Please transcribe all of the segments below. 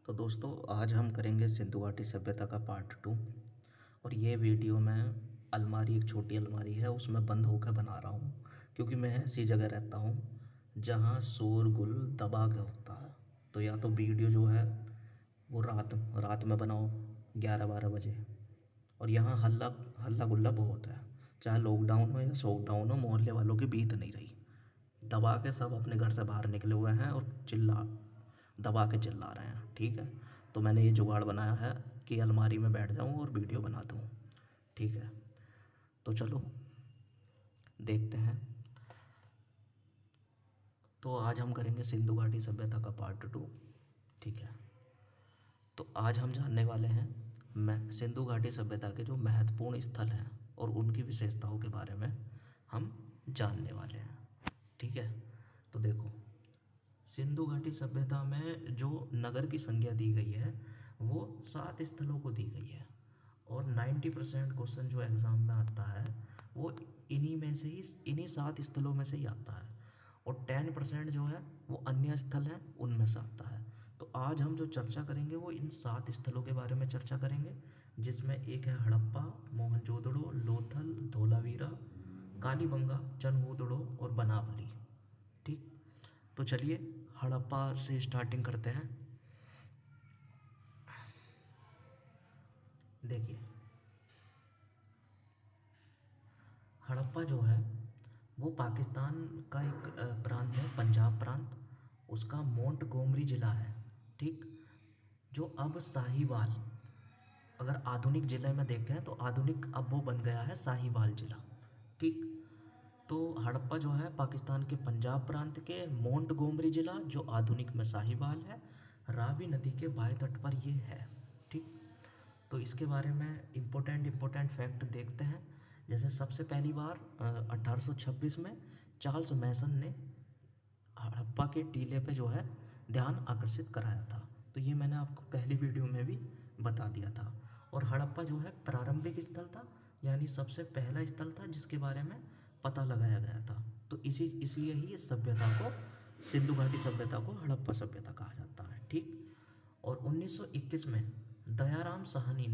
तो दोस्तों आज हम करेंगे सिंधु घाटी सभ्यता का पार्ट 2। और ये वीडियो मैं अलमारी, एक छोटी अलमारी है उसमें बंद होकर बना रहा हूँ, क्योंकि मैं ऐसी जगह रहता हूँ जहाँ शोरगुल दबा के होता है। तो या तो वीडियो जो है वो रात रात में बनाओ 11-12 बजे, और यहाँ हल्ला हल्ला गुल्ला बहुत है। चाहे लॉकडाउन हो या शॉकडाउन हो, मोहल्ले वालों की बीत नहीं रही। दबा के सब अपने घर से बाहर निकले हुए हैं और दबा के चिल्ला रहे हैं। ठीक है, तो मैंने ये जुगाड़ बनाया है कि अलमारी में बैठ जाऊं और वीडियो बना दूं। ठीक है, तो चलो देखते हैं। तो आज हम करेंगे सिंधु घाटी सभ्यता का पार्ट 2। ठीक है, तो आज हम जानने वाले हैं मैं सिंधु घाटी सभ्यता के जो महत्वपूर्ण स्थल हैं और उनकी विशेषताओं के बारे में हम जानने वाले हैं। ठीक है, तो देखो, सिंधु घाटी सभ्यता में जो नगर की संज्ञा दी गई है वो 7 स्थलों को दी गई है, और 90% क्वेश्चन जो एग्ज़ाम में आता है वो इन्हीं 7 स्थलों में से ही आता है, और 10% जो है वो अन्य स्थल हैं उनमें से आता है। तो आज हम जो चर्चा करेंगे वो इन 7 स्थलों के बारे में चर्चा करेंगे, जिसमें एक है हड़प्पा, मोहनजोदड़ो, लोथल, धोलावीरा, कालीबंगा, चनहूदड़ो और बनावली। ठीक, तो चलिए हड़प्पा से स्टार्टिंग करते हैं। देखिए, हड़प्पा जो है वो पाकिस्तान का एक प्रांत है, पंजाब प्रांत। उसका मोंटगोमरी ज़िला है। ठीक, जो अब साहिवाल, अगर आधुनिक ज़िले में देखें तो आधुनिक अब वो बन गया है साहिवाल ज़िला। ठीक, तो हड़प्पा जो है पाकिस्तान के पंजाब प्रांत के मोंटगोमरी ज़िला, जो आधुनिक में साहिवाल है, रावी नदी के बाएं तट पर ये है। ठीक, तो इसके बारे में इम्पोर्टेंट फैक्ट देखते हैं। जैसे सबसे पहली बार 1826 में चार्ल्स मैसन ने हड़प्पा के टीले पे जो है ध्यान आकर्षित कराया था। तो ये मैंने आपको पहली वीडियो में भी बता दिया था। और हड़प्पा जो है प्रारंभिक स्थल था, यानी सबसे पहला स्थल था जिसके बारे में पता लगाया गया था। तो इसलिए ही इस सभ्यता को, सिंधु घाटी सभ्यता को हड़प्पा सभ्यता कहा जाता है। ठीक, और 1921 में दयाराम साहनी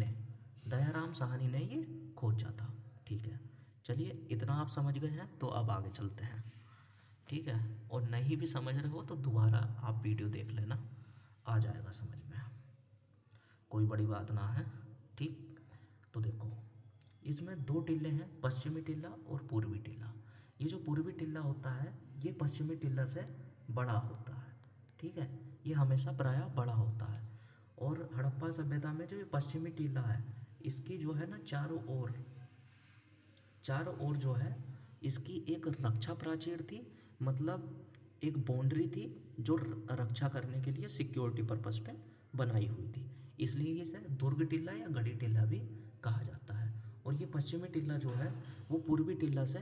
ने ये खोजा था। ठीक है, चलिए इतना आप समझ गए हैं तो अब आगे चलते हैं। ठीक है, और नहीं भी समझ रहे हो तो दोबारा आप वीडियो देख लेना, आ जाएगा समझ में, कोई बड़ी बात ना है। ठीक, तो देखो, इसमें 2 टिल्ले हैं, पश्चिमी टिल्ला और पूर्वी टिल्ला। ये जो पूर्वी टिल्ला होता है ये पश्चिमी टिल्ला से बड़ा होता है। ठीक है, ये हमेशा प्रायः बड़ा होता है। और हड़प्पा सभ्यता में जो ये पश्चिमी टिल्ला है, इसकी जो है ना चारों ओर जो है इसकी एक रक्षा प्राचीर थी, मतलब एक बाउंड्री थी जो रक्षा करने के लिए सिक्योरिटी पर्पस पे बनाई हुई थी। इसलिए इसे दुर्ग टिल्ला या गढ़ी टिल्ला भी कहा जाता है। और ये पश्चिमी टिल्ला जो है वो पूर्वी टिल्ला से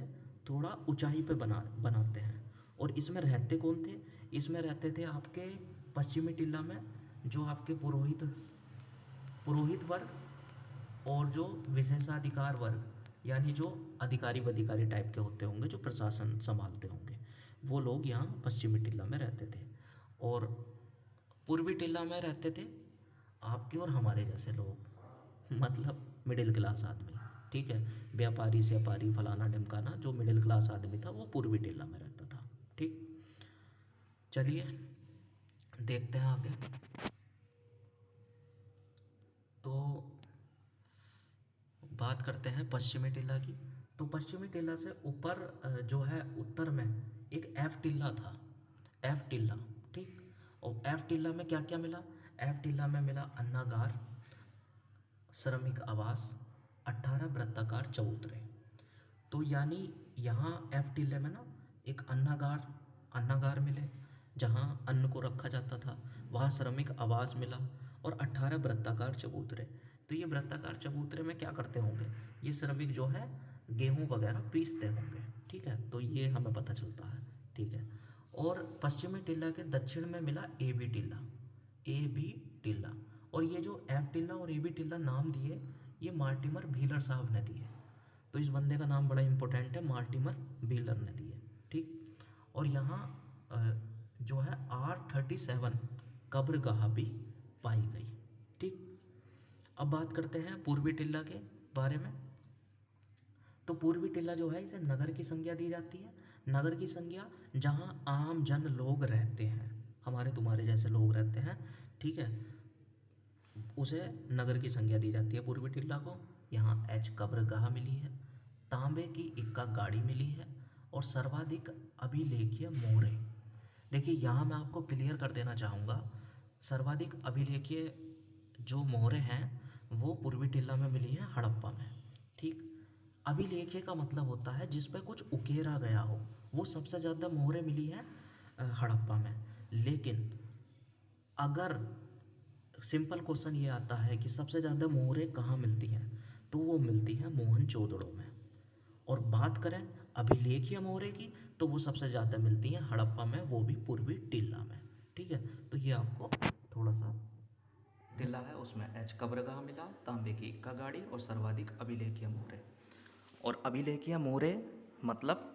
थोड़ा ऊंचाई पे बनाते हैं। और इसमें रहते कौन थे? इसमें रहते थे आपके पश्चिमी टिल्ला में जो आपके पुरोहित वर्ग और जो विशेषाधिकार वर्ग, यानी जो अधिकारी वधिकारी टाइप के होते होंगे, जो प्रशासन संभालते होंगे, वो लोग यहाँ पश्चिमी टिल्ला में रहते थे। और पूर्वी टिल्ला में रहते थे आपके और हमारे जैसे लोग, मतलब मिडिल क्लास आदमी। ठीक है, व्यापारी स्यापारी फलाना ढिमकाना, जो मिडिल क्लास आदमी था वो पूर्वी टिल्ला में रहता था। ठीक, चलिए देखते हैं आगे। तो बात करते हैं पश्चिमी टिल्ला की। तो पश्चिमी टिल्ला से ऊपर जो है उत्तर में एक एफ टिल्ला था, एफ टिल्ला। ठीक, और एफ टिल्ला में क्या क्या मिला? एफ टिल्ला में मिला अन्नागार, श्रमिक आवास, 18 वृत्ताकार चबूतरे। तो यानी यहाँ एफ टिल्ले में ना एक अन्नागार मिले जहाँ अन्न को रखा जाता था, वहाँ श्रमिक आवास मिला, और 18 वृत्ताकार चबूतरे। तो ये वृत्ताकार चबूतरे में क्या करते होंगे? ये श्रमिक जो है गेहूँ वगैरह पीसते होंगे। ठीक है, तो ये हमें पता चलता है। ठीक है, और पश्चिमी टिल्ला के दक्षिण में मिला ए बी टिल्ला। और ये जो एफ टिल्ला और ए बी टिल्ला नाम दिए, ये मार्टिमर व्हीलर साहब ने दिए। तो इस बंदे का नाम बड़ा इंपॉर्टेंट है, मार्टिमर व्हीलर ने दिए। ठीक, और यहाँ जो है R37 कब्रगाह भी पाई गई। ठीक, अब बात करते हैं पूर्वी टिल्ला के बारे में। तो पूर्वी टिल्ला जो है इसे नगर की संज्ञा दी जाती है। नगर की संज्ञा जहाँ आम जन लोग रहते हैं, हमारे तुम्हारे जैसे लोग रहते हैं, ठीक है, उसे नगर की संज्ञा दी जाती है पूर्वी टिल्ला को। यहाँ एच कब्रगाह मिली है, तांबे की इक्का गाड़ी मिली है और सर्वाधिक अभिलेखीय मोहरे। देखिए यहाँ मैं आपको क्लियर कर देना चाहूँगा, सर्वाधिक अभिलेखीय जो मोहरे हैं वो पूर्वी टिल्ला में मिली है, हड़प्पा में। ठीक, अभिलेखीय का मतलब होता है जिस पे कुछ उकेरा गया हो, वो सबसे ज़्यादा मोहरे मिली है हड़प्पा में। लेकिन अगर सिंपल क्वेश्चन ये आता है कि सबसे ज़्यादा मोहरे कहाँ मिलती हैं, तो वो मिलती हैं मोहनजोदड़ो में। और बात करें अभिलेखीय मोहरे की, तो वो सबसे ज़्यादा मिलती हैं हड़प्पा में, वो भी पूर्वी टिल्ला में। ठीक है, तो ये आपको थोड़ा सा टिल्ला है उसमें एच कब्रगाह मिला, तांबे की इक्का गाड़ी और सर्वाधिक अभिलेखीय मोहरे। और अभिलेखीय मोहरे मतलब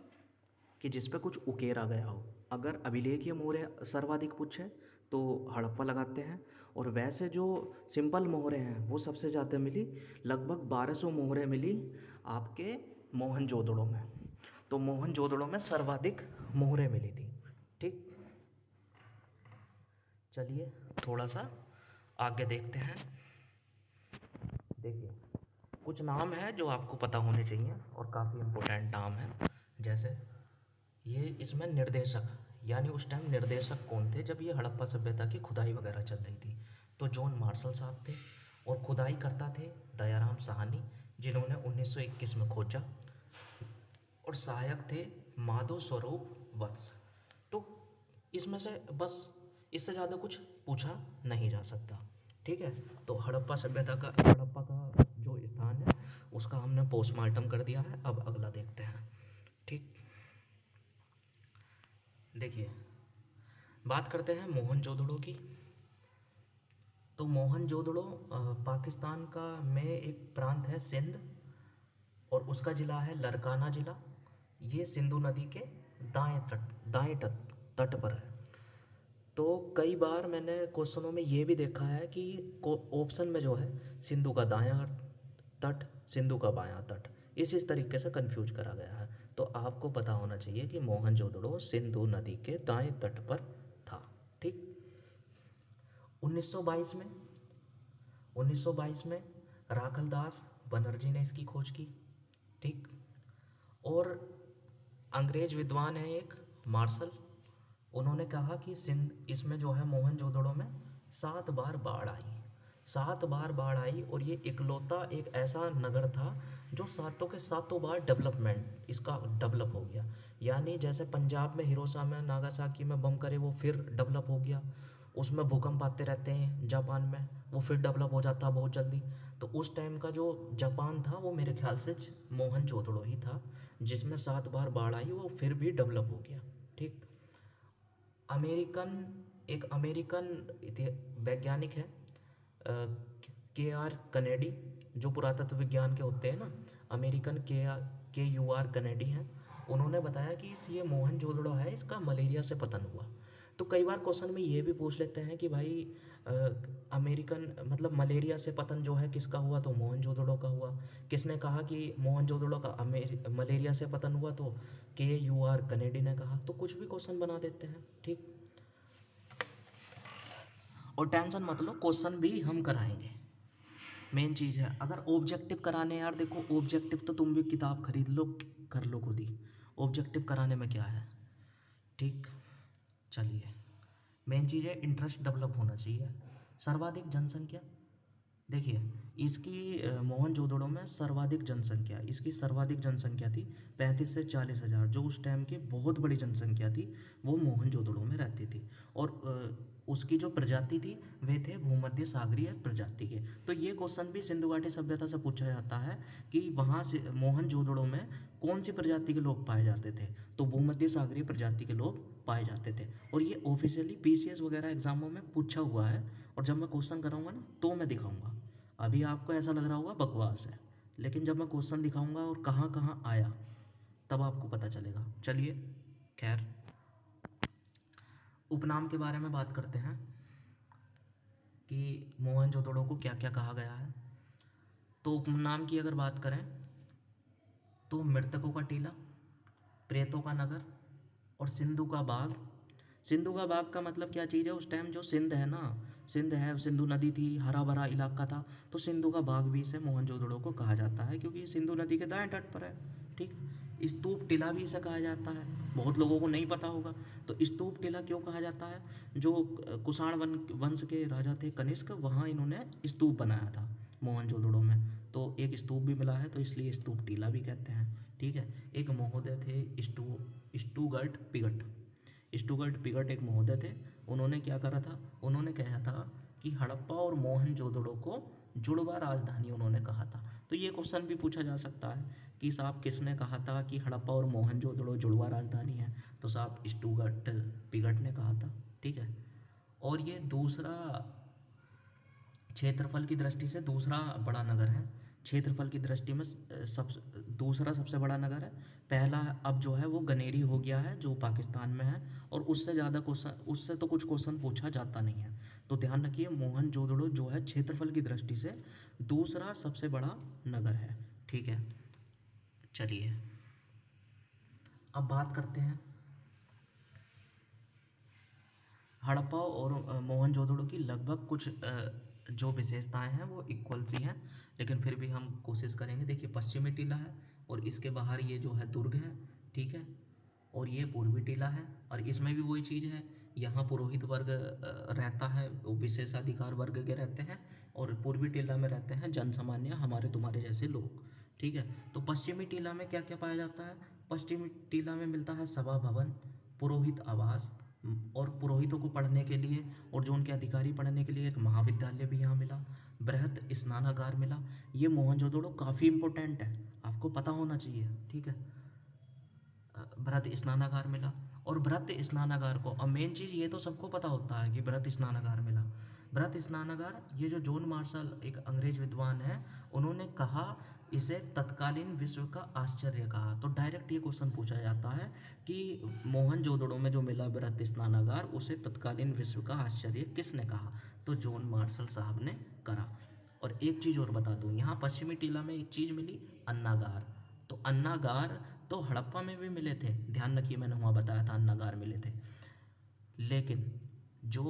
कि जिस पे कुछ उकेरा गया हो। अगर अभिलेखीय मोहरे सर्वाधिक पूछे तो हड़प्पा लगाते हैं। और वैसे जो सिंपल मोहरे हैं वो सबसे ज़्यादा मिली, लगभग 1200 मोहरे मिली आपके मोहनजोदड़ो में। तो मोहनजोदड़ो में सर्वाधिक मोहरे मिली थी। ठीक, चलिए थोड़ा सा आगे देखते हैं। देखिए कुछ नाम है जो आपको पता होने चाहिए और काफ़ी इम्पोर्टेंट नाम है। जैसे ये इसमें निर्देशक, यानी उस टाइम निर्देशक कौन थे जब ये हड़प्पा सभ्यता की खुदाई वगैरह चल रही थी, तो जॉन मार्शल साहब थे। और खुदाई करता थे दयाराम साहनी, जिन्होंने 1921 में खोजा। और सहायक थे माधव स्वरूप वत्स। तो इसमें से बस, इससे ज़्यादा कुछ पूछा नहीं जा सकता। ठीक है, तो हड़प्पा सभ्यता का, हड़प्पा का जो स्थान है उसका हमने पोस्टमार्टम कर दिया है। अब अगला देखते हैं। ठीक, देखिए बात करते हैं मोहनजोदड़ो की। तो मोहनजोदड़ो पाकिस्तान का में एक प्रांत है सिंध, और उसका ज़िला है लरकाना ज़िला। ये सिंधु नदी के दाएं तट पर है। तो कई बार मैंने क्वेश्चनों में ये भी देखा है कि ऑप्शन में जो है सिंधु का दायां तट, सिंधु का बायां तट, इस तरीके से कंफ्यूज करा गया है। तो आपको पता होना चाहिए कि मोहनजोदड़ो सिंधु नदी के दाएं तट पर था। ठीक, 1922 में 1922 में राखलदास बनर्जी ने इसकी खोज की। ठीक, और अंग्रेज विद्वान है एक मार्शल, उन्होंने कहा कि सिंध, इसमें जो है मोहनजोदड़ो में 7 बार बाढ़ आई, 7 बार बाढ़ आई। और ये इकलौता एक ऐसा नगर था जो सातों के सातों बार डेवलपमेंट इसका डेवलप हो गया। यानी जैसे पंजाब में हिरोशिमा नागासाकी में बम करे वो फिर डेवलप हो गया, उसमें भूकंप आते रहते हैं जापान में, वो फिर डेवलप हो जाता बहुत जल्दी। तो उस टाइम का जो जापान था वो मेरे ख्याल से मोहनजोदड़ो ही था, जिसमें 7 बार बाढ़ आई, वो फिर भी डेवलप हो गया। ठीक, अमेरिकन, एक अमेरिकन वैज्ञानिक है के आर कनेडी, जो पुरातत्व विज्ञान के होते हैं ना, अमेरिकन के यू आर कनेडी हैं। उन्होंने बताया कि ये मोहनजोदड़ो है, इसका मलेरिया से पतन हुआ। तो कई बार क्वेश्चन में ये भी पूछ लेते हैं कि भाई अमेरिकन मतलब मलेरिया से पतन जो है किसका हुआ, तो मोहनजोदड़ो का हुआ। किसने कहा कि मोहनजोदड़ो का मलेरिया से पतन हुआ, तो के यू आर कनेडी ने कहा। तो कुछ भी क्वेश्चन बना देते हैं। ठीक, और टेंशन मत लो, क्वेश्चन भी हम कराएंगे। मेन चीज़ है, अगर ऑब्जेक्टिव कराने, यार देखो ऑब्जेक्टिव तो तुम भी किताब खरीद लो, कर लो खुद ही। ऑब्जेक्टिव कराने में क्या है। ठीक, चलिए मेन चीज़ है इंटरेस्ट डेवलप होना चाहिए। सर्वाधिक जनसंख्या, देखिए इसकी मोहनजोदड़ो में सर्वाधिक जनसंख्या, इसकी सर्वाधिक जनसंख्या थी 35 से 40 हज़ार, जो उस टाइम की बहुत बड़ी जनसंख्या थी, वो मोहनजोदड़ो में रहती थी। और उसकी जो प्रजाति थी वे थे भूमध्य सागरीय प्रजाति के। तो ये क्वेश्चन भी सिंधु घाटी सभ्यता से पूछा जाता है कि वहाँ से मोहनजोदड़ो में कौन सी प्रजाति के लोग पाए जाते थे, तो भूमध्य सागरीय प्रजाति के लोग पाए जाते थे। और ये ऑफिशियली पीसीएस वगैरह एग्जामों में पूछा हुआ है, और जब मैं क्वेश्चन कराऊंगा ना तो मैं दिखाऊंगा। अभी आपको ऐसा लग रहा होगा बकवास है, लेकिन जब मैं क्वेश्चन दिखाऊंगा और कहाँ कहाँ आया तब आपको पता चलेगा। चलिए खैर, उपनाम के बारे में बात करते हैं कि मोहनजोदड़ो को क्या क्या कहा गया है। तो उपनाम की अगर बात करें तो मृतकों का टीला, प्रेतों का नगर और सिंधु का बाग। सिंधु का बाग का मतलब क्या चीज़ है, उस टाइम जो सिंध है ना, सिंध है, सिंधु नदी थी, हरा भरा इलाका था, तो सिंधु का बाग भी इसे मोहनजोदड़ो को कहा जाता है क्योंकि ये सिंधु नदी के दाएं तट पर है। ठीक। स्तूप टीला भी इसे कहा जाता है, बहुत लोगों को नहीं पता होगा। तो स्तूप टीला क्यों कहा जाता है, जो कुषाण वंश के राजा थे कनिष्क, वहाँ इन्होंने स्तूप बनाया था मोहनजोदड़ो में, तो एक स्तूप भी मिला है, तो इसलिए स्तूप टीला भी कहते हैं। ठीक है। एक महोदय थे स्टूगर्ट पिगट। स्टूगर्ट पिगट एक महोदय थे। उन्होंने क्या करा था, उन्होंने कहा था कि हड़प्पा और मोहनजोदड़ो को जुड़वा राजधानी उन्होंने कहा था। तो ये क्वेश्चन भी पूछा जा सकता है कि साहब किसने कहा था कि हड़प्पा और मोहनजोदड़ो जुड़वा राजधानी है, तो साहब स्टूगर्ट पिगट ने कहा था। ठीक है। और ये दूसरा क्षेत्रफल की दृष्टि से दूसरा बड़ा नगर है, क्षेत्रफल की दृष्टि में सब दूसरा सबसे बड़ा नगर है। पहला अब जो है वो गनेरी हो गया है जो पाकिस्तान में है, और उससे ज़्यादा क्वेश्चन, उससे तो कुछ क्वेश्चन पूछा जाता नहीं है। तो ध्यान रखिए मोहनजोदड़ो जो है क्षेत्रफल की दृष्टि से दूसरा सबसे बड़ा नगर है। ठीक है। चलिए अब बात करते हैं हड़प्पा और मोहनजोदड़ो की लगभग कुछ जो विशेषताएं हैं वो इक्वल सी हैं, लेकिन फिर भी हम कोशिश करेंगे। देखिए पश्चिमी टीला है और इसके बाहर ये जो है दुर्ग है। ठीक है। और ये पूर्वी टीला है, और इसमें भी वही चीज़ है, यहाँ पुरोहित वर्ग रहता है, वो विशेषाधिकार वर्ग के रहते हैं, और पूर्वी टीला में रहते हैं जनसामान्य, हमारे तुम्हारे जैसे लोग। ठीक है। तो पश्चिमी टीला में क्या क्या पाया जाता है, पश्चिमी टीला में मिलता है सभा भवन, पुरोहित आवास, और पुरोहितों को पढ़ने के लिए और जो उनके अधिकारी पढ़ने के लिए एक महाविद्यालय भी यहाँ मिला, बृहत स्नानागार मिला। ये मोहनजोदड़ो काफ़ी इम्पोर्टेंट है, आपको पता होना चाहिए। ठीक है। बृहत स्नानागार मिला, और बृहत स्नानागार को, अब मेन चीज़ ये तो सबको पता होता है कि बृहत स्नानागार मिला। बृहत स्नानागार, ये जो जॉन मार्शल एक अंग्रेज विद्वान है, उन्होंने कहा इसे तत्कालीन विश्व का आश्चर्य कहा। तो डायरेक्ट ये क्वेश्चन पूछा जाता है कि मोहनजोदड़ो में जो मिला बृहत स्नानागार, उसे तत्कालीन विश्व का आश्चर्य किसने कहा, तो जॉन मार्शल साहब ने करा। और एक चीज़ और बता दूं, यहाँ पश्चिमी टीला में एक चीज़ मिली, अन्नागार। तो अन्नागार तो हड़प्पा में भी मिले थे, ध्यान रखिए मैंने वहाँ बताया था अन्नागार मिले थे, लेकिन जो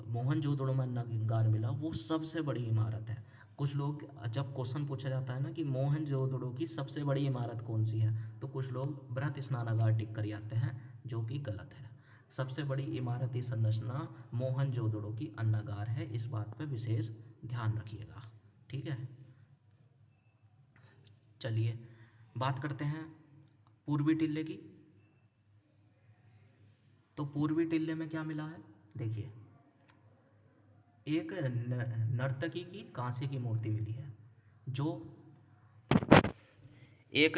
मोहनजोदड़ो में अन्नागार मिला वो सबसे बड़ी इमारत है। कुछ लोग, जब क्वेश्चन पूछा जाता है ना कि मोहनजोदड़ो की सबसे बड़ी इमारत कौन सी है, तो कुछ लोग बृहत स्नानागार टिक कर आते हैं, जो कि गलत है। सबसे बड़ी इमारती संरचना मोहनजोदड़ो की अन्नागार है, इस बात पे विशेष ध्यान रखिएगा। ठीक है। चलिए बात करते हैं पूर्वी टिल्ले की। तो पूर्वी टिल्ले में क्या मिला है, देखिए एक नर्तकी की कांसे की मूर्ति मिली है, जो एक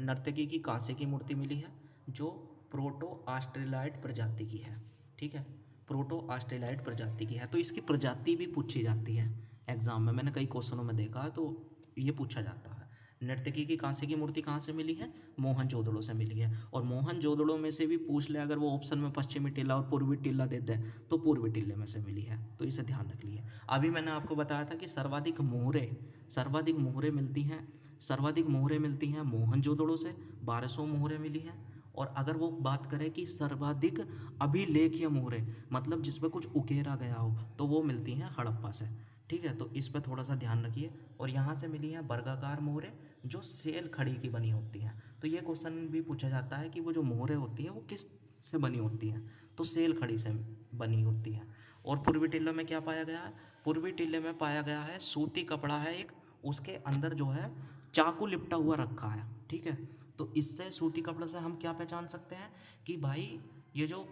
नर्तकी की कांसे की मूर्ति मिली है जो प्रोटो ऑस्ट्रेलाइड प्रजाति की है। ठीक है। प्रोटो ऑस्ट्रेलाइड प्रजाति की है, तो इसकी प्रजाति भी पूछी जाती है एग्जाम में, मैंने कई क्वेश्चनों में देखा है, तो ये पूछा जाता है। नर्तकी की कांसे की मूर्ति कहाँ से मिली है, मोहनजोदड़ो से मिली है। और मोहनजोदड़ो में से भी पूछ ले अगर वो ऑप्शन में पश्चिमी टीला और पूर्वी टीला दे दे, तो पूर्वी टीले में से मिली है, तो इसे ध्यान रख लिए। अभी मैंने आपको बताया था कि सर्वाधिक मोहरें मिलती हैं, सर्वाधिक मोहरें मिलती हैं मोहनजोदड़ो से, 1200 मोहरें मिली हैं। और अगर वो बात करें कि सर्वाधिक अभिलेखीय मोहरें, मतलब जिस पर कुछ उकेरा गया हो, तो वो मिलती हैं हड़प्पा से। ठीक है। तो इस पर थोड़ा सा ध्यान रखिए। और यहाँ से मिली हैं वर्गाकार मोहरें जो सेल खड़ी की बनी होती हैं। तो ये क्वेश्चन भी पूछा जाता है कि वो जो मोहरें होती हैं वो किस से बनी होती हैं, तो सेल खड़ी से बनी होती हैं। और पूर्वी टिल्ले में क्या पाया गया है, पूर्वी टिल्ले में पाया गया है सूती कपड़ा है एक, उसके अंदर जो है चाकू लिपटा हुआ रखा है। ठीक है। तो इससे सूती कपड़े से हम क्या पहचान सकते हैं कि भाई ये जो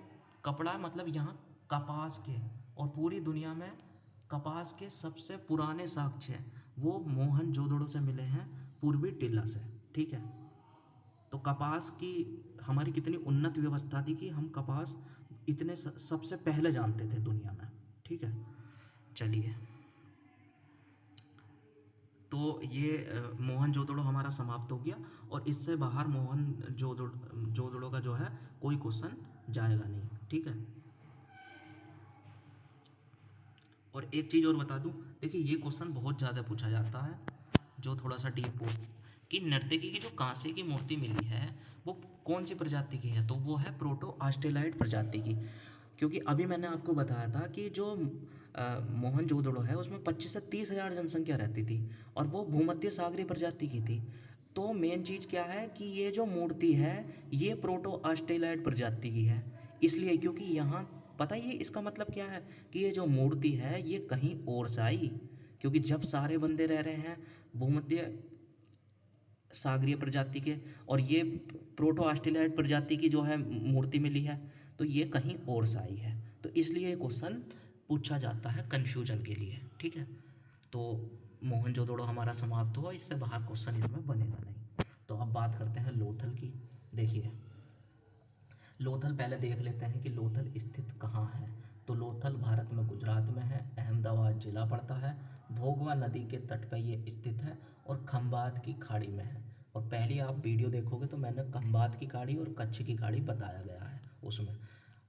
कपड़ा, मतलब यहाँ कपास के, और पूरी दुनिया में कपास के सबसे पुराने साक्ष्य वो मोहनजोदड़ो से मिले हैं, पूर्वी टिल्ला से। ठीक है। तो कपास की हमारी कितनी उन्नत व्यवस्था थी कि हम कपास इतने सबसे पहले जानते थे दुनिया में। ठीक है। चलिए, तो ये मोहनजोदड़ो हमारा समाप्त हो गया, और इससे बाहर मोहनजोदड़ो का जो है कोई क्वेश्चन जाएगा नहीं। ठीक है। और एक चीज़ और बता दूं, देखिए ये क्वेश्चन बहुत ज़्यादा पूछा जाता है, जो थोड़ा सा डीप हो, कि नर्तकी की जो कांसे की मूर्ति मिली है वो कौन सी प्रजाति की है, तो वो है प्रोटो ऑस्ट्रेलाइड प्रजाति की। क्योंकि अभी मैंने आपको बताया था कि जो मोहनजोदड़ो है उसमें 25 से 30 हज़ार जनसंख्या रहती थी और वो भूमध्य सागरीय प्रजाति की थी। तो मेन चीज़ क्या है कि ये जो मूर्ति है ये प्रोटो ऑस्ट्रेलाइड प्रजाति की है, इसलिए क्योंकि यहाँ पता ही है इसका मतलब क्या है कि ये जो मूर्ति है ये कहीं और से आई, क्योंकि जब सारे बंदे रह रहे हैं भूमध्य सागरीय प्रजाति के और ये प्रोटो ऑस्ट्रेलियाइड प्रजाति की जो है मूर्ति मिली है, तो ये कहीं और से आई है, तो इसलिए ये क्वेश्चन पूछा जाता है कन्फ्यूजन के लिए, ठीक है। तो मोहनजोदड़ो हमारा समाप्त हुआ, इससे बाहर क्वेश्चन इसमें बनेगा नहीं। तो अब बात करते हैं लोथल की। देखिए लोथल पहले देख लेते हैं कि लोथल स्थित कहाँ है। तो लोथल भारत में गुजरात में है, अहमदाबाद जिला पड़ता है, भोगवा नदी के तट पर ये स्थित है और खंबात की खाड़ी में है। और पहली आप वीडियो देखोगे तो मैंने खंबात की खाड़ी और कच्छ की खाड़ी बताया गया है उसमें,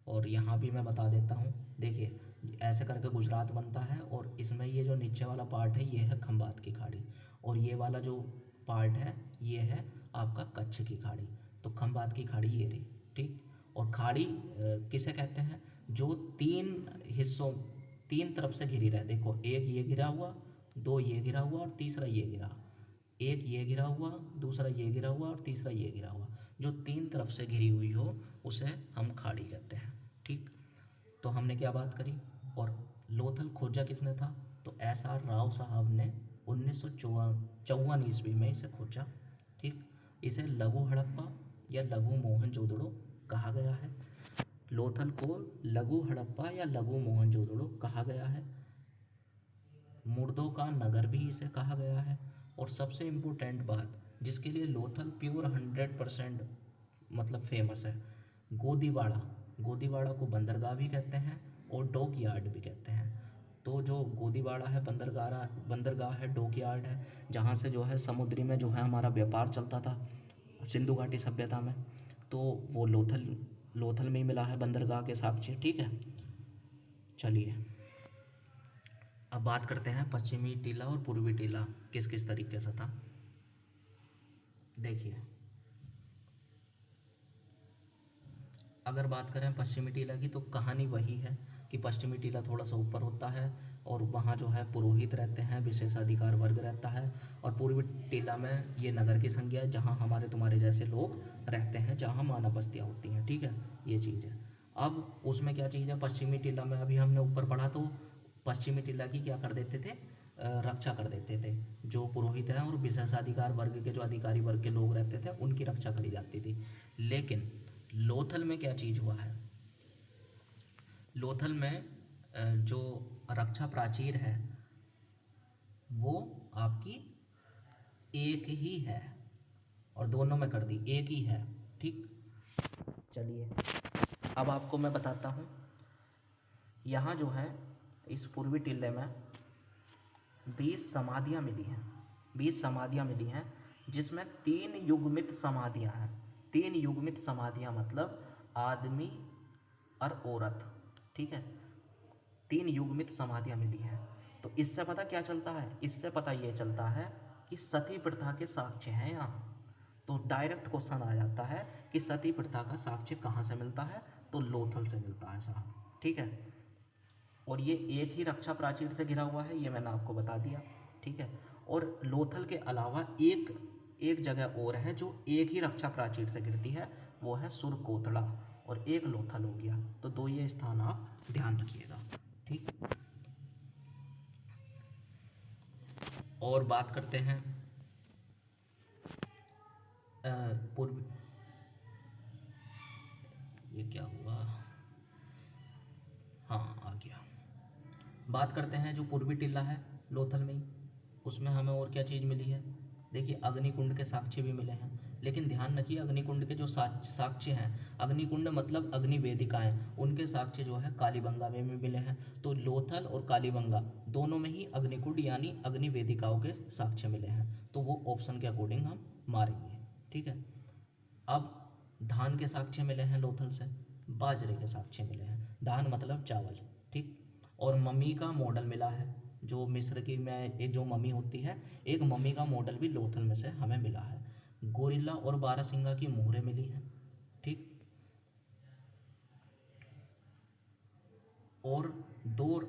और यहाँ भी मैं बता देता हूँ। देखिए ऐसे करके गुजरात बनता है और इसमें ये जो नीचे वाला पार्ट है ये है खंबात की खाड़ी, और ये वाला जो पार्ट है ये है आपका कच्छ की खाड़ी। तो खंबात की खाड़ी ये रही, ठीक। और खाड़ी किसे कहते हैं, जो तीन हिस्सों, तीन तरफ से घिरी रहे। देखो एक ये घिरा हुआ, दो ये घिरा हुआ और तीसरा ये घिरा, एक ये घिरा हुआ, दूसरा ये घिरा हुआ और तीसरा ये घिरा हुआ, जो तीन तरफ से घिरी हुई हो उसे हम खाड़ी कहते हैं, ठीक। तो हमने क्या बात करी, और लोथल खोजा किसने था, तो एस आर राव साहब ने 1954 ईस्वी में इसे खोजा, ठीक। इसे लघु हड़प्पा या लघु मोहनजोदड़ो कहा गया है। लोथल को लघु हड़प्पा या लघु मोहनजोदड़ो कहा गया है। मुर्दों का नगर भी इसे कहा गया है। और सबसे इम्पोर्टेंट बात जिसके लिए लोथल प्योर 100% मतलब फेमस है, गोदीवाड़ा। गोदीवाड़ा को बंदरगाह भी कहते हैं और डॉक यार्ड भी कहते हैं। तो जो गोदीवाड़ा है बंदरगाह है, डॉक यार्ड है, जहाँ से जो है समुद्री में जो है हमारा व्यापार चलता था सिंधु घाटी सभ्यता में, तो वो लोथल लोथल में ही मिला है बंदरगाह के साक्ष्य, ठीक है। चलिए अब बात करते हैं पश्चिमी टीला और पूर्वी टीला किस किस तरीके से था। देखिए अगर बात करें पश्चिमी टीला की तो कहानी वही है कि पश्चिमी टीला थोड़ा सा ऊपर होता है और वहाँ जो है पुरोहित रहते हैं, विशेषाधिकार वर्ग रहता है। और पूर्वी टीला में ये नगर की संज्ञा है जहाँ हमारे तुम्हारे जैसे लोग रहते हैं, जहाँ मानव बस्तियाँ होती हैं, ठीक है, ये चीज़ है। अब उसमें क्या चीज़ है, पश्चिमी टीला में अभी हमने ऊपर पढ़ा तो पश्चिमी टीला की क्या कर देते थे, रक्षा कर देते थे। जो पुरोहित हैं और विशेषाधिकार वर्ग के जो अधिकारी वर्ग के लोग रहते थे उनकी रक्षा करी जाती थी। लेकिन लोथल में क्या चीज़ हुआ है, लोथल में जो रक्षा प्राचीर है वो आपकी एक ही है, और दोनों में कर दी एक ही है, ठीक। चलिए अब आपको मैं बताता हूँ, यहाँ जो है इस पूर्वी टिल्ले में 20 समाधियाँ मिली हैं, 20 समाधियाँ मिली हैं जिसमें 3 युग्मित समाधियाँ हैं। 3 युग्मित समाधियाँ मतलब आदमी और औरत, ठीक है, 3 युग्मित समाधियाँ मिली हैं। तो इससे पता क्या चलता है, इससे पता ये चलता है कि सती प्रथा के साक्ष्य हैं यहाँ। तो डायरेक्ट क्वेश्चन आ जाता है कि सती प्रथा का साक्ष्य कहाँ से मिलता है, तो लोथल से मिलता है साहब, ठीक है। और ये एक ही रक्षा प्राचीर से घिरा हुआ है, ये मैंने आपको बता दिया, ठीक है। और लोथल के अलावा एक जगह और है जो एक ही रक्षा प्राचीर से घिरती है, वो है सुरकोतड़ा, और एक लोथल हो गया। तो दो ये स्थान आप ध्यान रखिएगा, ठीक। और बात करते हैं पूर्व, ये क्या हुआ, हाँ आ गया। बात करते हैं जो पूर्वी टिल्ला है लोथल में ही, उसमें हमें और क्या चीज़ मिली है। देखिए अग्निकुंड के साक्ष्य भी मिले हैं, लेकिन ध्यान रखिए अग्निकुंड के जो साक्ष्य हैं, अग्निकुंड मतलब अग्नि वेदिकाएँ, उनके साक्ष्य जो है कालीबंगा में भी मिले हैं। तो लोथल और कालीबंगा दोनों में ही अग्निकुंड यानी अग्नि वेदिकाओं के साक्ष्य मिले हैं, तो वो ऑप्शन के अकॉर्डिंग हम मारेंगे, ठीक है। अब धान के साक्ष्य मिले हैं लोथल से, बाजरे के साक्ष्य मिले हैं, धान मतलब चावल, ठीक। और मम्मी का मॉडल मिला है, जो मिस्र की में एक जो मम्मी होती है, एक मम्मी का मॉडल भी लोथल में से हमें मिला है। गोरिल्ला और बारहसिंगा की मोहरें मिली हैं, ठीक। और दो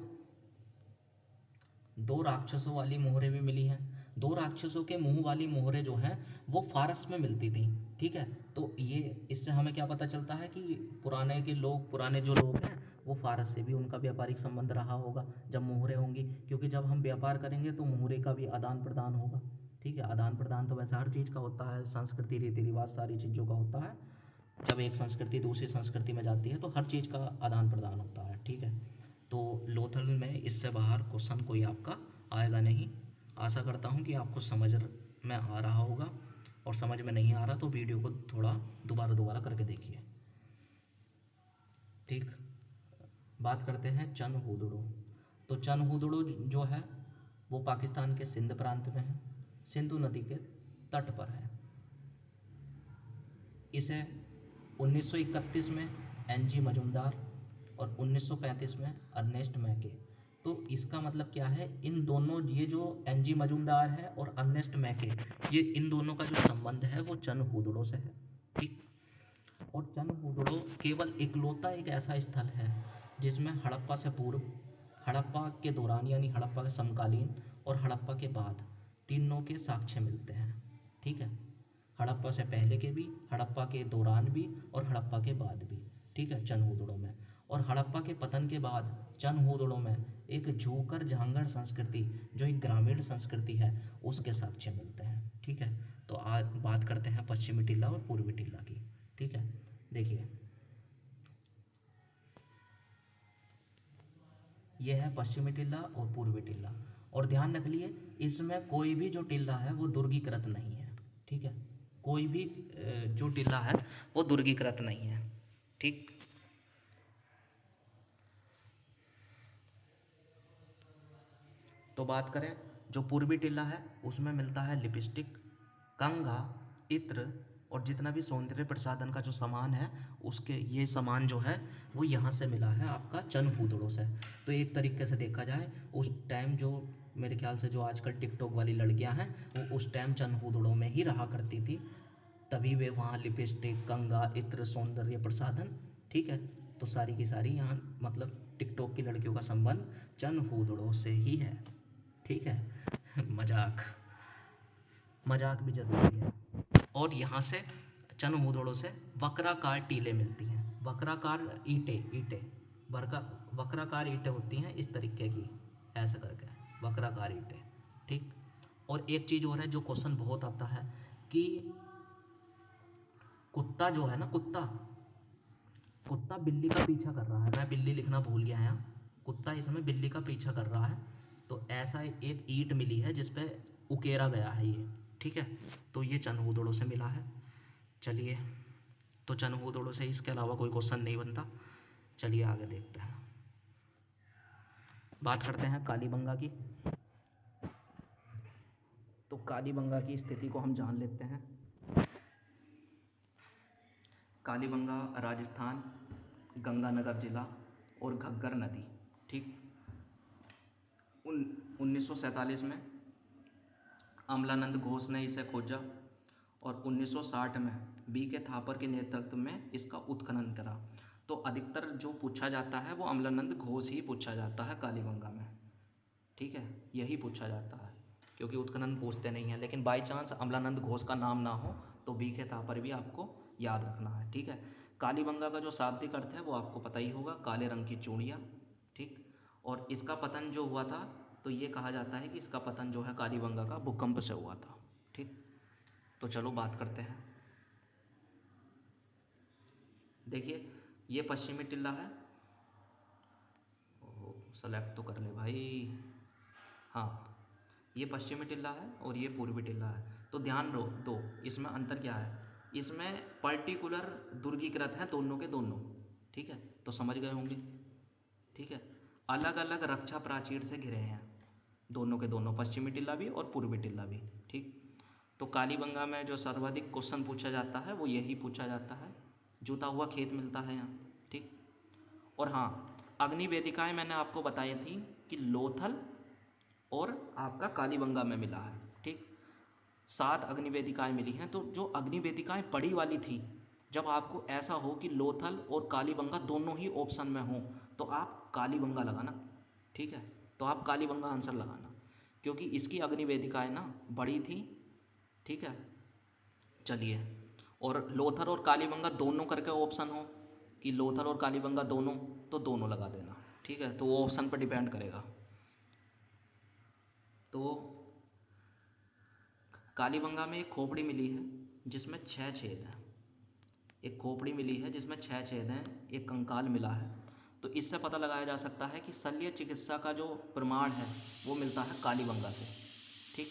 दो राक्षसों वाली मोहरें भी मिली हैं। दो राक्षसों के मुंह वाली मोहरें जो हैं वो फारस में मिलती थी, ठीक है। तो ये इससे हमें क्या पता चलता है कि पुराने जो लोग हैं वो फारस से भी उनका व्यापारिक संबंध रहा होगा जब मोहरें होंगी, क्योंकि जब हम व्यापार करेंगे तो मोहरे का भी आदान प्रदान होगा, ठीक है। आदान प्रदान तो वैसे हर चीज़ का होता है, संस्कृति रीति रिवाज सारी चीज़ों का होता है। जब एक संस्कृति दूसरी संस्कृति में जाती है तो हर चीज़ का आदान प्रदान होता है, ठीक है। तो लोथल में इससे बाहर क्वेश्चन कोई आपका आएगा नहीं। आशा करता हूँ कि आपको समझ में आ रहा होगा, और समझ में नहीं आ रहा तो वीडियो को थोड़ा दोबारा दोबारा करके देखिए, ठीक। बात करते हैं चनहूदड़ो। तो चनहूदड़ो जो है वो पाकिस्तान के सिंध प्रांत में है, सिंधु नदी के तट पर है। इसे 1931 में एनजी मजूमदार और 1935 में अर्नेस्ट मैके। तो इसका मतलब क्या है, इन दोनों, ये जो एनजी मजूमदार है और अर्नेस्ट मैके, ये इन दोनों का जो संबंध है वो चनहूदड़ो से है, ठीक। और चनहूदड़ो केवल इकलौता एक ऐसा स्थल है जिसमें हड़प्पा से पूर्व, हड़प्पा के दौरान यानी हड़प्पा के समकालीन और हड़प्पा के बाद तीनों के साक्ष्य मिलते हैं, ठीक है। हड़प्पा से पहले के भी, हड़प्पा के दौरान भी और हड़प्पा के बाद भी, ठीक है, चनहूदड़ो में। और हड़प्पा के पतन के बाद चनहूदड़ो में एक झूकर झांगड़ संस्कृति, जो एक ग्रामीण संस्कृति है, उसके साक्ष्य मिलते हैं, ठीक है। तो आज बात करते हैं पश्चिमी टिल्ला और पूर्वी टिल्ला की, ठीक है। देखिए, यह है पश्चिमी टिल्ला और पूर्वी टिल्ला। और ध्यान रख लिए, इसमें कोई भी जो टिल्ला है वो दुर्गीकृत नहीं है, ठीक है। कोई भी जो टिल्ला है वो दुर्गीकृत नहीं है, ठीक। तो बात करें जो पूर्वी टिल्ला है, उसमें मिलता है लिपस्टिक, कंघा, इत्र और जितना भी सौंदर्य प्रसाधन का जो सामान है, उसके ये सामान जो है वो यहाँ से मिला है आपका चनहूदड़ो से। तो एक तरीके से देखा जाए, उस टाइम जो मेरे ख्याल से जो आजकल टिकटॉक वाली लड़कियाँ हैं वो उस टाइम चनहूदड़ो में ही रहा करती थी, तभी वे वहाँ लिपस्टिक, कंघा, इत्र, सौंदर्य प्रसाधन, ठीक है। तो सारी की सारी यहाँ मतलब टिकटॉक की लड़कियों का संबंध चनहूदड़ो से ही है, ठीक है। मजाक मजाक भी जरूरी है। और यहाँ से चनहूदड़ो से वक्राकार टीलें मिलती हैं, वक्राकार ईंटें, वक्रा वक्राकार ईंटें होती हैं इस तरीके की, ऐसे करके वक्राकार ईंटें, ठीक। और एक चीज़ और है जो क्वेश्चन बहुत आता है कि कुत्ता जो है ना, कुत्ता कुत्ता बिल्ली का पीछा कर रहा है, मैं बिल्ली लिखना भूल गया यहाँ, कुत्ता इसमें बिल्ली का पीछा कर रहा है। तो ऐसा एक ईंट मिली है जिस पे उकेरा गया है ये, ठीक है। तो ये चनहूदड़ो से मिला है। चलिए, तो चनहूदड़ो से इसके अलावा कोई क्वेश्चन नहीं बनता। चलिए आगे देखते हैं। बात करते हैं कालीबंगा की। तो कालीबंगा की स्थिति को हम जान लेते हैं। कालीबंगा राजस्थान, गंगानगर जिला और घग्गर नदी, ठीक। 1947 में अमलानंद घोष ने इसे खोजा और 1960 में बी के थापर के नेतृत्व में इसका उत्खनन करा। तो अधिकतर जो पूछा जाता है वो अमलानंद घोष ही पूछा जाता है कालीबंगा में, ठीक है, यही पूछा जाता है, क्योंकि उत्खनन पूछते नहीं हैं। लेकिन बाई चांस अमलानंद घोष का नाम ना हो तो बी के थापर भी आपको याद रखना है, ठीक है। कालीबंगा का जो शाब्दिक अर्थ है वो आपको पता ही होगा, काले रंग की चूड़ियाँ, ठीक। और इसका पतन जो हुआ था, तो ये कहा जाता है कि इसका पतन जो है कालीबंगा का भूकंप से हुआ था, ठीक। तो चलो बात करते हैं। देखिए, ये पश्चिमी टिल्ला है, सेलेक्ट तो कर ले भाई, हाँ, ये पश्चिमी टिल्ला है और ये पूर्वी टिल्ला है। तो ध्यान दो, इसमें अंतर क्या है, इसमें पर्टिकुलर दुर्गीकृत हैं दोनों के दोनों, ठीक है। तो समझ गए होंगे, ठीक है। अलग अलग रक्षा प्राचीर से घिरे हैं दोनों के दोनों, पश्चिमी टिल्ला भी और पूर्वी टिल्ला भी, ठीक। तो कालीबंगा में जो सर्वाधिक क्वेश्चन पूछा जाता है वो यही पूछा जाता है, जूता हुआ खेत मिलता है यहाँ, ठीक। और हाँ, अग्नि वेदिकाएँ मैंने आपको बताई थी कि लोथल और आपका कालीबंगा में मिला है, ठीक। 7 अग्नि वेदिकाएँ मिली हैं। तो जो अग्नि वेदिकाएँ बड़ी वाली थी, जब आपको ऐसा हो कि लोथल और कालीबंगा दोनों ही ऑप्शन में हों, तो आप कालीबंगा लगाना, ठीक है। तो आप कालीबंगा आंसर लगाना, क्योंकि इसकी अग्नि वेदिकाएँ ना बड़ी थी, ठीक है। चलिए, और लोथल और कालीबंगा दोनों करके ऑप्शन हो कि लोथल और कालीबंगा दोनों, तो दोनों लगा देना, ठीक है। तो वो ऑप्शन पर डिपेंड करेगा। तो कालीबंगा में एक खोपड़ी मिली है जिसमें 6 छेद हैं, एक खोपड़ी मिली है जिसमें 6 छेद हैं, एक कंकाल मिला है। तो इससे पता लगाया जा सकता है कि शल्य चिकित्सा का जो प्रमाण है वो मिलता है कालीबंगा से, ठीक।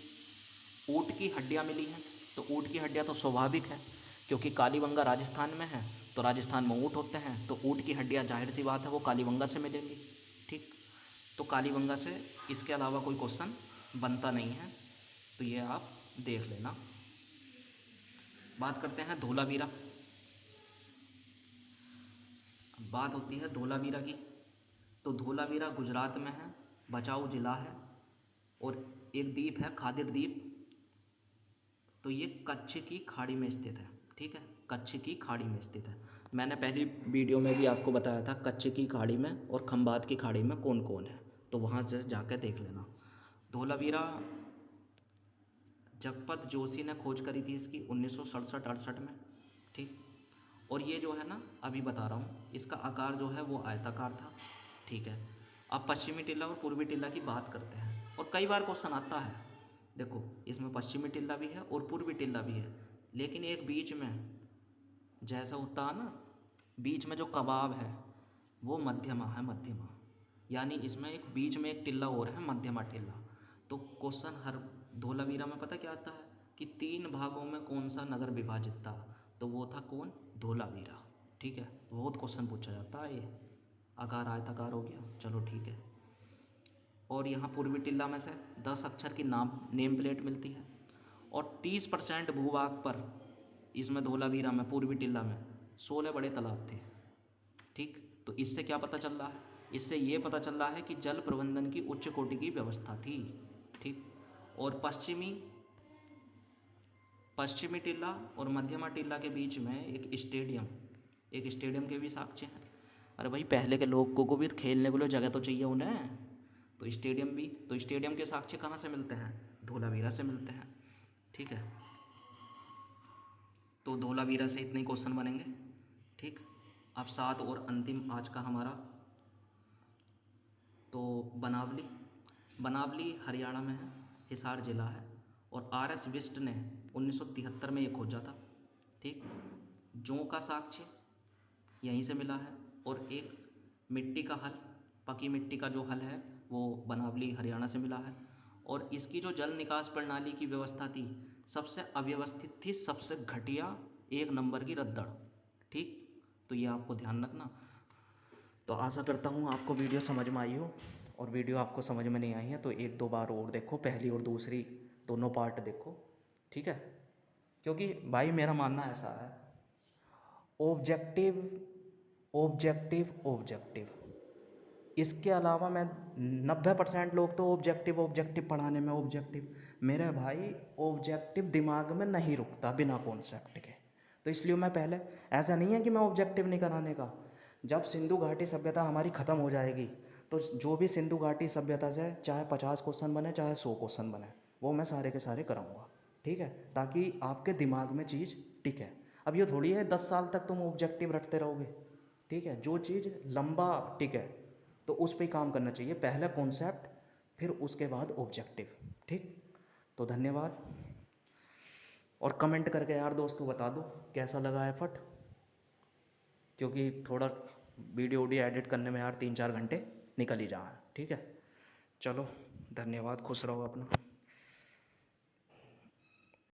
ऊँट की हड्डियाँ मिली हैं, तो ऊँट की हड्डियाँ तो स्वाभाविक है, क्योंकि कालीबंगा राजस्थान में है, तो राजस्थान में ऊँट होते हैं, तो ऊँट की हड्डियाँ जाहिर सी बात है वो कालीबंगा से मिलेंगी, ठीक। तो कालीबंगा से इसके अलावा कोई क्वेश्चन बनता नहीं है, तो ये आप देख लेना। बात करते हैं धोलावीरा। बात होती है धोलावीरा की, तो धोलावीरा गुजरात में है, भचाऊ जिला है, और एक द्वीप है खादिर द्वीप। तो ये कच्छ की खाड़ी में स्थित है, ठीक है, कच्छ की खाड़ी में स्थित है। मैंने पहली वीडियो में भी आपको बताया था कच्छ की खाड़ी में और खंबात की खाड़ी में कौन कौन है, तो वहाँ से जाकर देख लेना। धोलावीरा जगपत जोशी ने खोज करी थी इसकी 1967-68 में, ठीक। और ये जो है ना, अभी बता रहा हूँ, इसका आकार जो है वो आयताकार था, ठीक है। अब पश्चिमी टिल्ला और पूर्वी टिल्ला की बात करते हैं, और कई बार क्वेश्चन आता है, देखो इसमें पश्चिमी टिल्ला भी है और पूर्वी टिल्ला भी है, लेकिन एक बीच में जैसा होता है ना, बीच में जो कबाब है वो मध्यमा है, मध्यमा, यानी इसमें एक बीच में एक टिल्ला और है, मध्यमा टिल्ला। तो क्वेश्चन हर धोलावीरा में पता क्या आता है कि 3 भागों में कौन सा नगर विभाजित था, तो वो था कौन, धोलावीरा, ठीक है। बहुत क्वेश्चन पूछा जाता है ये। आकार आयताकार हो गया, चलो ठीक है। और यहाँ पूर्वी टिल्ला में से 10 अक्षर की नेम प्लेट मिलती है, और 30% भूभाग पर इसमें धोलावीरा में, पूर्वी टिल्ला में 16 बड़े तालाब थे, ठीक। तो इससे क्या पता चल रहा है, इससे ये पता चल रहा है कि जल प्रबंधन की उच्च कोटि की व्यवस्था थी, ठीक। और पश्चिमी टिल्ला और मध्यमा टिल्ला के बीच में एक स्टेडियम के भी साक्ष्य हैं। अरे भाई, पहले के लोगों को भी खेलने के लिए जगह तो चाहिए उन्हें, तो स्टेडियम के साक्ष्य कहाँ से मिलते हैं, धोलावीरा से मिलते हैं, ठीक है। तो धोलावीरा से इतने क्वेश्चन बनेंगे, ठीक। अब 7 और अंतिम आज का हमारा, तो बनावली हरियाणा में है, हिसार जिला है, और RS बिष्ट ने 1973 में ये खोजा था, ठीक। जौ का साक्ष्य यहीं से मिला है, और एक मिट्टी का हल, पकी मिट्टी का जो हल है वो बनावली हरियाणा से मिला है। और इसकी जो जल निकास प्रणाली की व्यवस्था थी, सबसे अव्यवस्थित थी, सबसे घटिया, 1 नंबर की रद्दड़, ठीक। तो ये आपको ध्यान रखना। तो आशा करता हूँ आपको वीडियो समझ में आई हो, और वीडियो आपको समझ में नहीं आई है तो 1-2 बार और देखो, पहली और दूसरी दोनों पार्ट देखो, ठीक है। क्योंकि भाई मेरा मानना ऐसा है, ऑब्जेक्टिव ऑब्जेक्टिव ऑब्जेक्टिव, इसके अलावा मैं 90% लोग तो ऑब्जेक्टिव पढ़ाने में, ऑब्जेक्टिव, मेरे भाई ऑब्जेक्टिव दिमाग में नहीं रुकता बिना कॉन्सेप्ट के। तो इसलिए मैं पहले, ऐसा नहीं है कि मैं ऑब्जेक्टिव नहीं कराने का, जब सिंधु घाटी सभ्यता हमारी ख़त्म हो जाएगी तो जो भी सिंधु घाटी सभ्यता से चाहे 50 क्वेश्चन बने चाहे 100 क्वेश्चन बने, वो मैं सारे के सारे कराऊंगा, ठीक है, ताकि आपके दिमाग में चीज़ टिके। अब ये थोड़ी है 10 साल तक तुम ऑब्जेक्टिव रखते रहोगे, ठीक है। जो चीज़ लंबा टिके तो उस पर काम करना चाहिए, पहले कॉन्सेप्ट फिर उसके बाद ऑब्जेक्टिव, ठीक। तो धन्यवाद, और कमेंट करके यार दोस्तों बता दो कैसा लगा एफर्ट, क्योंकि थोड़ा वीडियो एडिट करने में यार 3-4 घंटे निकल ही जाए, ठीक है। चलो धन्यवाद, खुश रहो अपना।